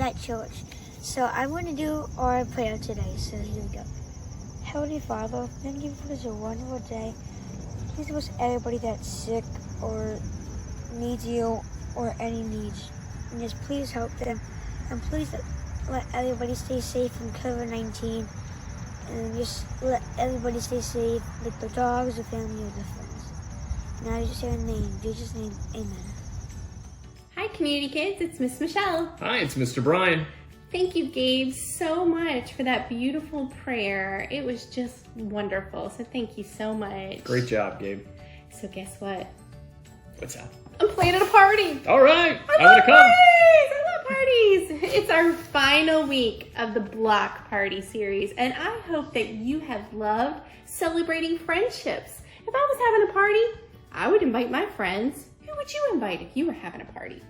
at church. So I'm going to do our prayer today. So here we go. Heavenly Father, thank you for this wonderful day. Please bless everybody that's sick or needs you or any needs. And just please help them. And please let everybody stay safe from COVID-19. And just let everybody stay safe, like the dogs, the family, or the friends. And I just say in Jesus' name, amen. Hi, community kids. It's Miss Michelle. Hi, it's Mr. Brian. Thank you, Gabe, so much for that beautiful prayer. It was just wonderful. So thank you so much. Great job, Gabe. So guess what? What's that? I'm playing at a party. All right. I love parties. I love parties. It's our final week of the Block Party series, and I hope that you have loved celebrating friendships. If I was having a party, I would invite my friends. Who would you invite if you were having a party?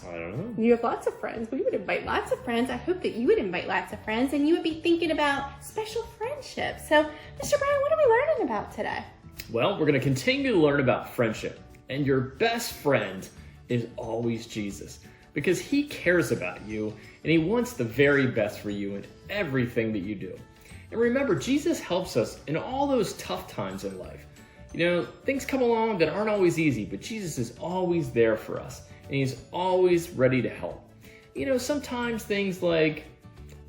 I don't know. You have lots of friends. We would invite lots of friends. I hope that you would invite lots of friends, and you would be thinking about special friendships. So, Mr. Brian, what are we learning about today? Well, we're going to continue to learn about friendship. And your best friend is always Jesus, because he cares about you and he wants the very best for you in everything that you do. And remember, Jesus helps us in all those tough times in life. You know, things come along that aren't always easy, but Jesus is always there for us and he's always ready to help. You know, sometimes things like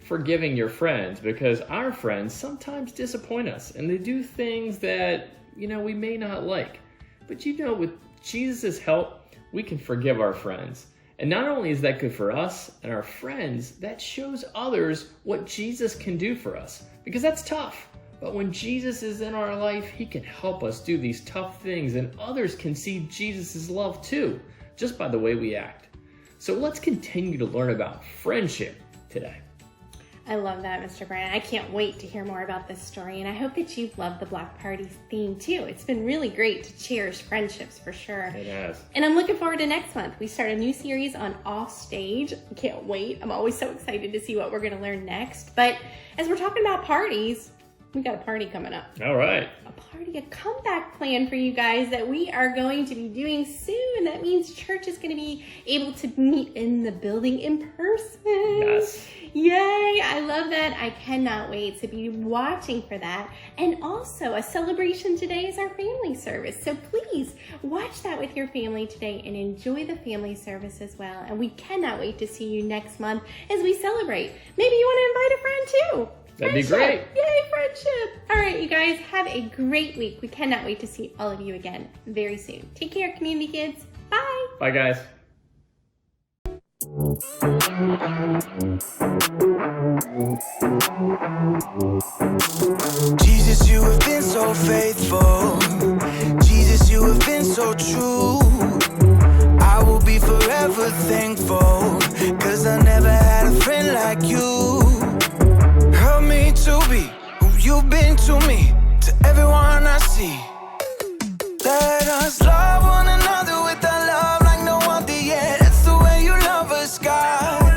forgiving your friends, because our friends sometimes disappoint us and they do things that, you know, we may not like. But you know, with Jesus' help, we can forgive our friends. And not only is that good for us and our friends, that shows others what Jesus can do for us. Because that's tough. But when Jesus is in our life, he can help us do these tough things, and others can see Jesus' love too, just by the way we act. So let's continue to learn about friendship today. I love that, Mr. Brian. I can't wait to hear more about this story, and I hope that you've loved the Block Party theme too. It's been really great to cherish friendships for sure. It has. And I'm looking forward to next month. We start a new series on Off Stage. I can't wait. I'm always so excited to see what we're going to learn next. But as we're talking about parties, we got a party coming up. All right. A comeback plan for you guys that we are going to be doing soon. That means church is going to be able to meet in the building in person. Yes. Yay, I love that. I cannot wait to be watching for that. And also, a celebration today is our family service. So please watch that with your family today and enjoy the family service as well. And we cannot wait to see you next month as we celebrate. Maybe you want to invite a friend too. That'd be great. Yay, friendship. All right, you guys, have a great week. We cannot wait to see all of you again very soon. Take care, community kids. Bye. Bye, guys. Jesus, you have been so faithful. Jesus, you have been so true. I will be forever thankful, 'cause I never had a friend like you. Help me to be who you've been to me, to everyone I see. Let us love one another with a love like no other yet. That's the way you love us, God.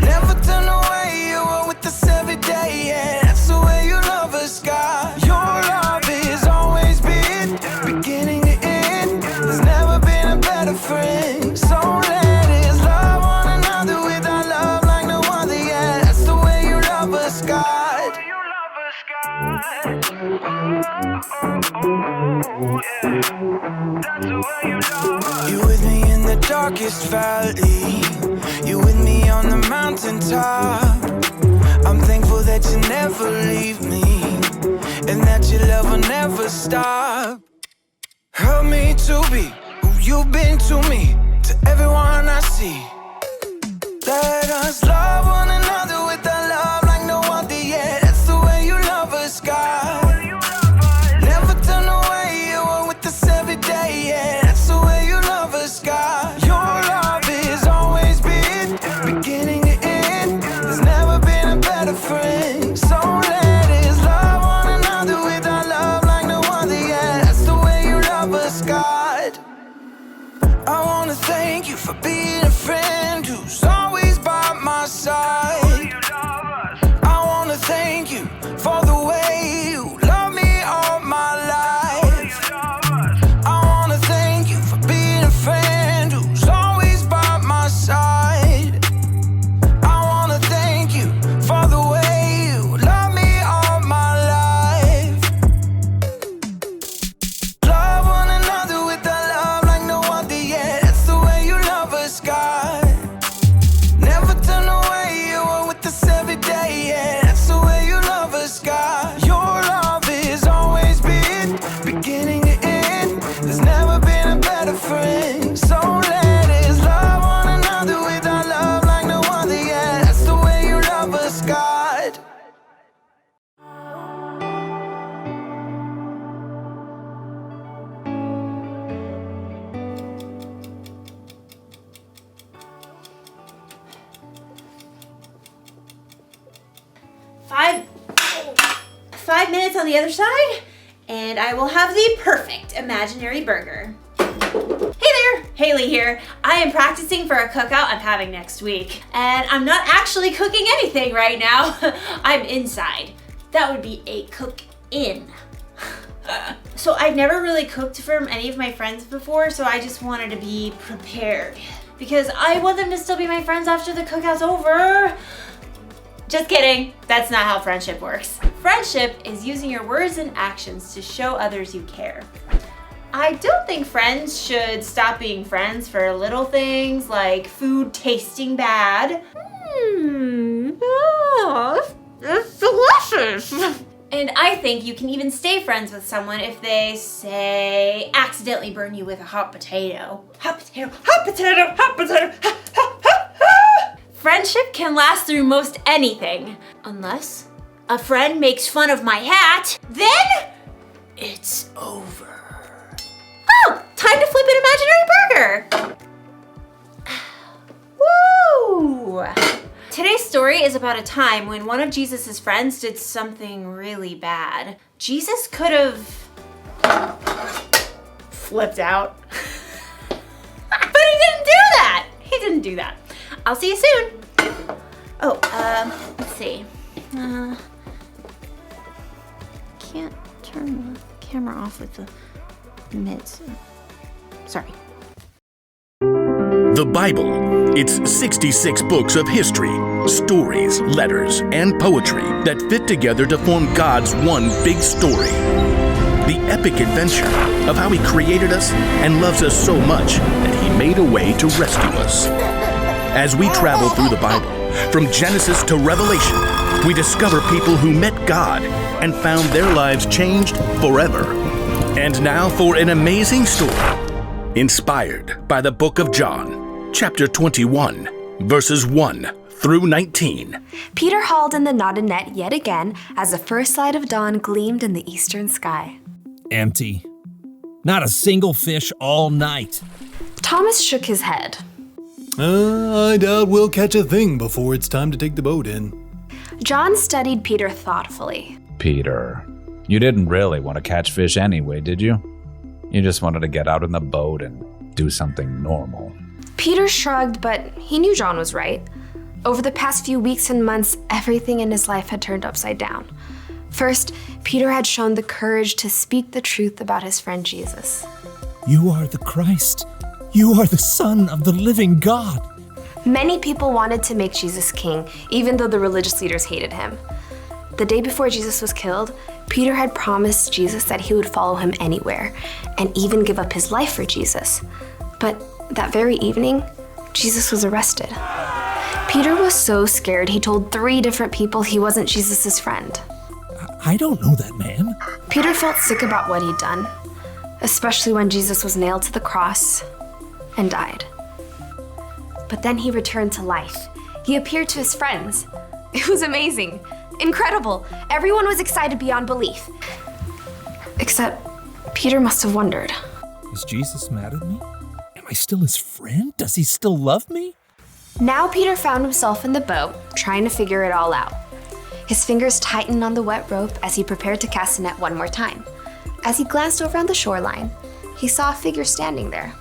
Never turn away, you are with us every day, yeah. That's the way you love us, God. Your love has always been beginning to end. There's never been a better friend. So let us love one another with our love like no other yet. That's the way you love us, God. You with me in the darkest valley. You with me on the mountaintop. I'm thankful that you never leave me, and that your love will never stop. Help me to be who you've been to me, to everyone I see. Let us love one another with a love like no other yet. That's the way you love us, God. Never turn away, you are with us every day, yeah. That's the way you love us, God. Your love has always been beginning to end. There's never been a better friend. So let us love one another with our love like no other, yeah. That's the way you love us, God. I wanna thank you for being a friend who's always by my side. I wanna thank you for the way you love me all my life. I wanna thank you for being a friend who's always by my side. 5 minutes on the other side, and I will have the perfect imaginary burger. Hey there, Haley here. I am practicing for a cookout I'm having next week, and I'm not actually cooking anything right now. I'm inside. That would be a cook-in. So I've never really cooked for any of my friends before, so I just wanted to be prepared because I want them to still be my friends after the cookout's over. Just kidding. That's not how friendship works. Friendship is using your words and actions to show others you care. I don't think friends should stop being friends for little things like food tasting bad. It's delicious. And I think you can even stay friends with someone if they, say, accidentally burn you with a hot potato. Hot potato, hot potato, hot potato, ha, ha, ha, ha. Friendship can last through most anything. Unless a friend makes fun of my hat, then it's over. Oh, time to flip an imaginary burger. Woo! Today's story is about a time when one of Jesus' friends did something really bad. Jesus could have flipped out. But he didn't do that. He didn't do that. I'll see you soon. Oh, let's see. Can't turn the camera off with the mids. Sorry. The Bible. It's 66 books of history, stories, letters, and poetry that fit together to form God's one big story. The epic adventure of how He created us and loves us so much that He made a way to rescue us. As we travel through the Bible, from Genesis to Revelation, we discover people who met God and found their lives changed forever. And now for an amazing story, inspired by the book of John, chapter 21, verses 1 through 19. Peter hauled in the knotted net yet again as the first light of dawn gleamed in the eastern sky. Empty. Not a single fish all night. Thomas shook his head. I doubt we'll catch a thing before it's time to take the boat in. John studied Peter thoughtfully. Peter, you didn't really want to catch fish anyway, did you? You just wanted to get out in the boat and do something normal. Peter shrugged, but he knew John was right. Over the past few weeks and months, everything in his life had turned upside down. First, Peter had shown the courage to speak the truth about his friend Jesus. You are the Christ. You are the Son of the living God. Many people wanted to make Jesus king, even though the religious leaders hated him. The day before Jesus was killed, Peter had promised Jesus that he would follow him anywhere, and even give up his life for Jesus. But that very evening, Jesus was arrested. Peter was so scared he told 3 different people he wasn't Jesus' friend. I don't know that man. Peter felt sick about what he'd done, especially when Jesus was nailed to the cross and died. But then he returned to life. He appeared to his friends. It was amazing, incredible. Everyone was excited beyond belief. Except Peter must have wondered. Is Jesus mad at me? Am I still his friend? Does he still love me? Now Peter found himself in the boat, trying to figure it all out. His fingers tightened on the wet rope as he prepared to cast the net one more time. As he glanced over on the shoreline, he saw a figure standing there.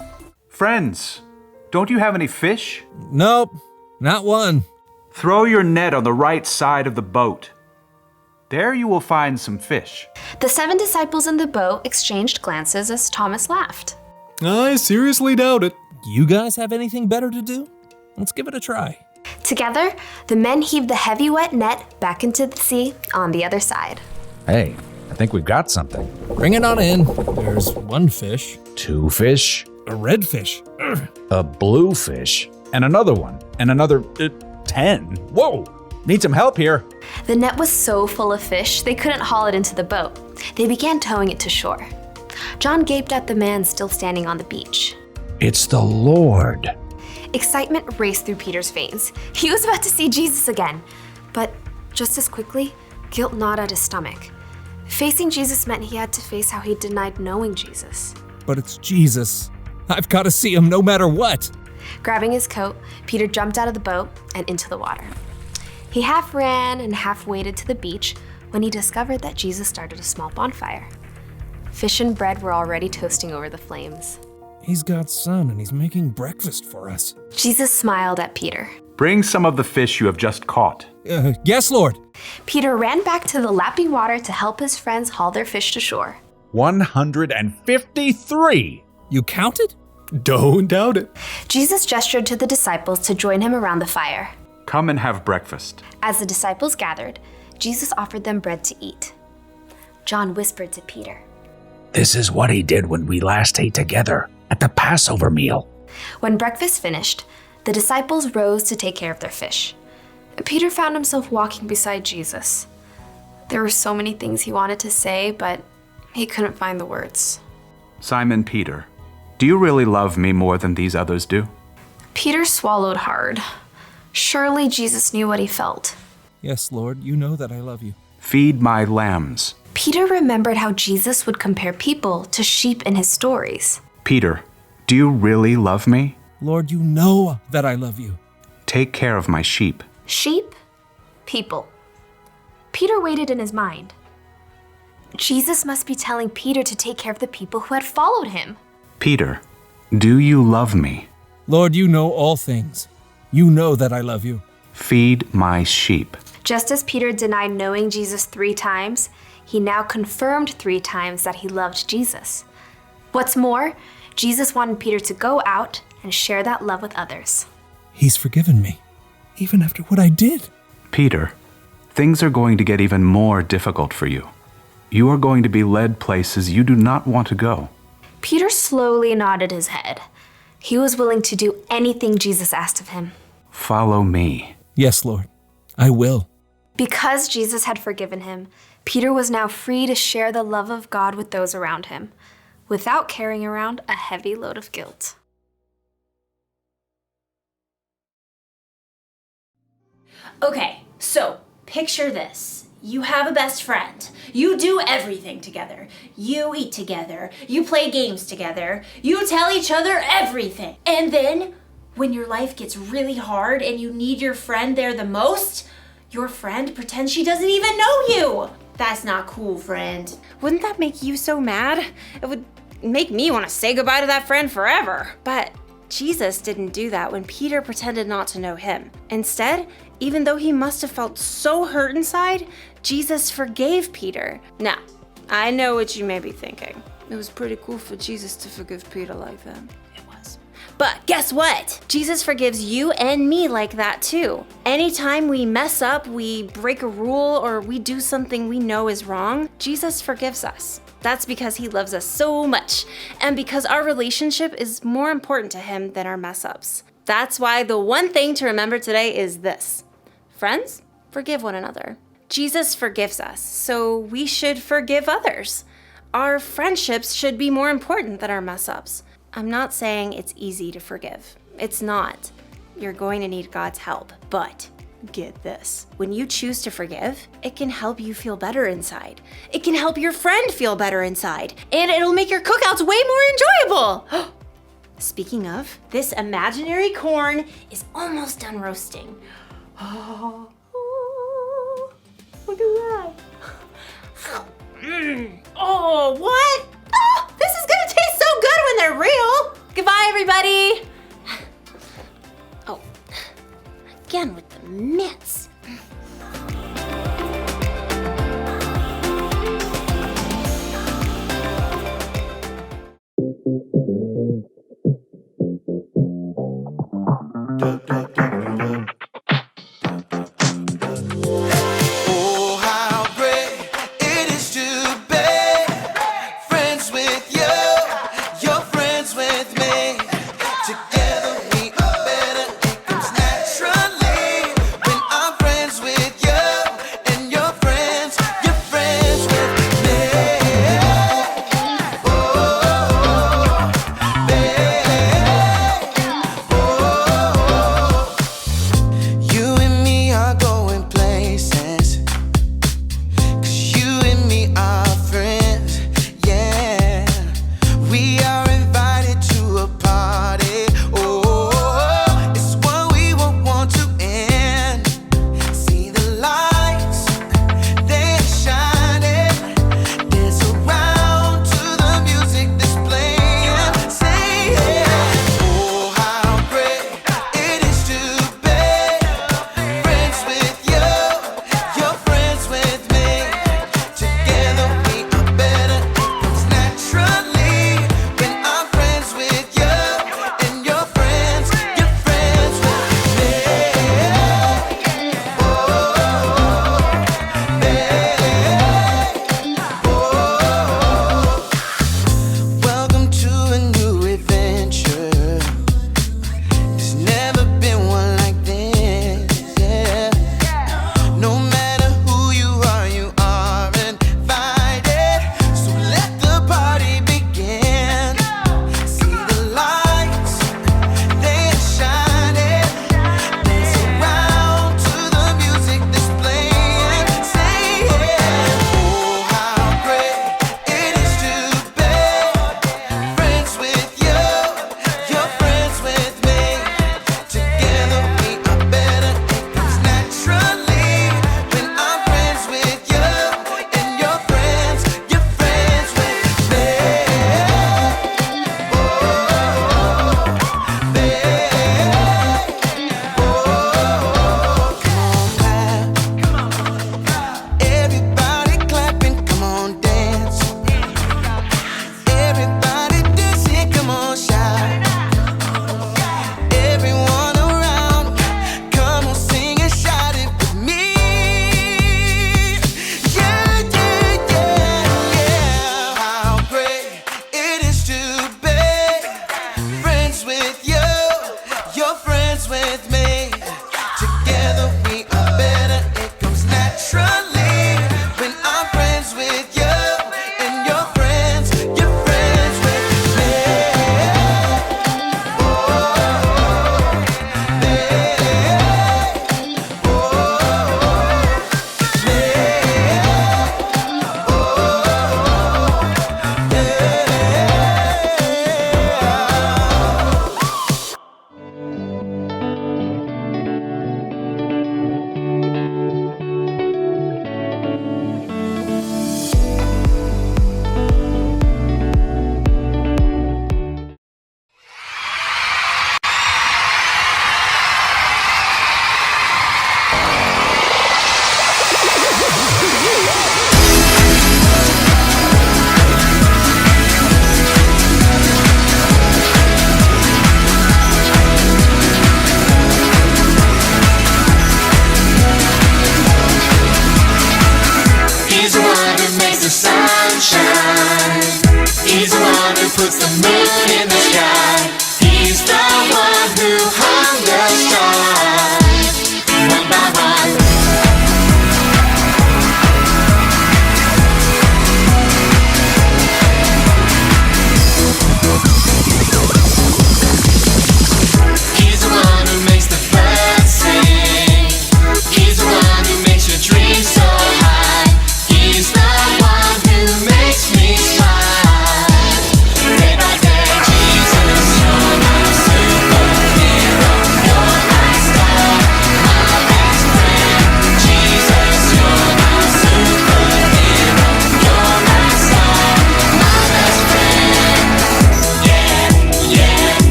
Friends, don't you have any fish? Nope, not one. Throw your net on the right side of the boat. There you will find some fish. The 7 disciples in the boat exchanged glances as Thomas laughed. I seriously doubt it. You guys have anything better to do? Let's give it a try. Together, the men heaved the heavy wet net back into the sea on the other side. Hey, I think we've got something. Bring it on in. There's 1 fish. 2 fish. A red fish. A blue fish. And another one. And another 10. Whoa! Need some help here. The net was so full of fish, they couldn't haul it into the boat. They began towing it to shore. John gaped at the man still standing on the beach. It's the Lord. Excitement raced through Peter's veins. He was about to see Jesus again. But just as quickly, guilt gnawed at his stomach. Facing Jesus meant he had to face how he denied knowing Jesus. But it's Jesus. I've got to see him no matter what. Grabbing his coat, Peter jumped out of the boat and into the water. He half ran and half waded to the beach when he discovered that Jesus started a small bonfire. Fish and bread were already toasting over the flames. He's God's son and he's making breakfast for us. Jesus smiled at Peter. Bring some of the fish you have just caught. Yes, Lord. Peter ran back to the lapping water to help his friends haul their fish to shore. 153! You counted? Don't doubt it. Jesus gestured to the disciples to join him around the fire. Come and have breakfast. As the disciples gathered, Jesus offered them bread to eat. John whispered to Peter, This is what he did when we last ate together at the Passover meal. When breakfast finished, the disciples rose to take care of their fish. Peter found himself walking beside Jesus. There were so many things he wanted to say, but he couldn't find the words. Simon Peter, do you really love me more than these others do? Peter swallowed hard. Surely Jesus knew what he felt. Yes, Lord, you know that I love you. Feed my lambs. Peter remembered how Jesus would compare people to sheep in his stories. Peter, do you really love me? Lord, you know that I love you. Take care of my sheep. Sheep, people. Peter waited in his mind. Jesus must be telling Peter to take care of the people who had followed him. Peter, do you love me? Lord, you know all things. You know that I love you. Feed my sheep. Just as Peter denied knowing Jesus 3 times, he now confirmed 3 times that he loved Jesus. What's more, Jesus wanted Peter to go out and share that love with others. He's forgiven me, even after what I did. Peter, things are going to get even more difficult for you. You are going to be led places you do not want to go. Peter slowly nodded his head. He was willing to do anything Jesus asked of him. Follow me. Yes, Lord, I will. Because Jesus had forgiven him, Peter was now free to share the love of God with those around him, without carrying around a heavy load of guilt. Okay, so picture this. You have a best friend. You do everything together. You eat together. You play games together. You tell each other everything. And then, when your life gets really hard and you need your friend there the most, your friend pretends she doesn't even know you. That's not cool, friend. Wouldn't that make you so mad? It would make me want to say goodbye to that friend forever. But Jesus didn't do that when Peter pretended not to know him. Instead, even though he must have felt so hurt inside, Jesus forgave Peter. Now, I know what you may be thinking. It was pretty cool for Jesus to forgive Peter like that. It was. But guess what? Jesus forgives you and me like that too. Anytime we mess up, we break a rule, or we do something we know is wrong, Jesus forgives us. That's because he loves us so much, and because our relationship is more important to him than our mess ups. That's why the one thing to remember today is this. Friends, forgive one another. Jesus forgives us, so we should forgive others. Our friendships should be more important than our mess ups. I'm not saying it's easy to forgive. It's not. You're going to need God's help, but get this. When you choose to forgive, it can help you feel better inside. It can help your friend feel better inside, and it'll make your cookouts way more enjoyable. Speaking of, this imaginary corn is almost done roasting. Oh, look at that. Oh, what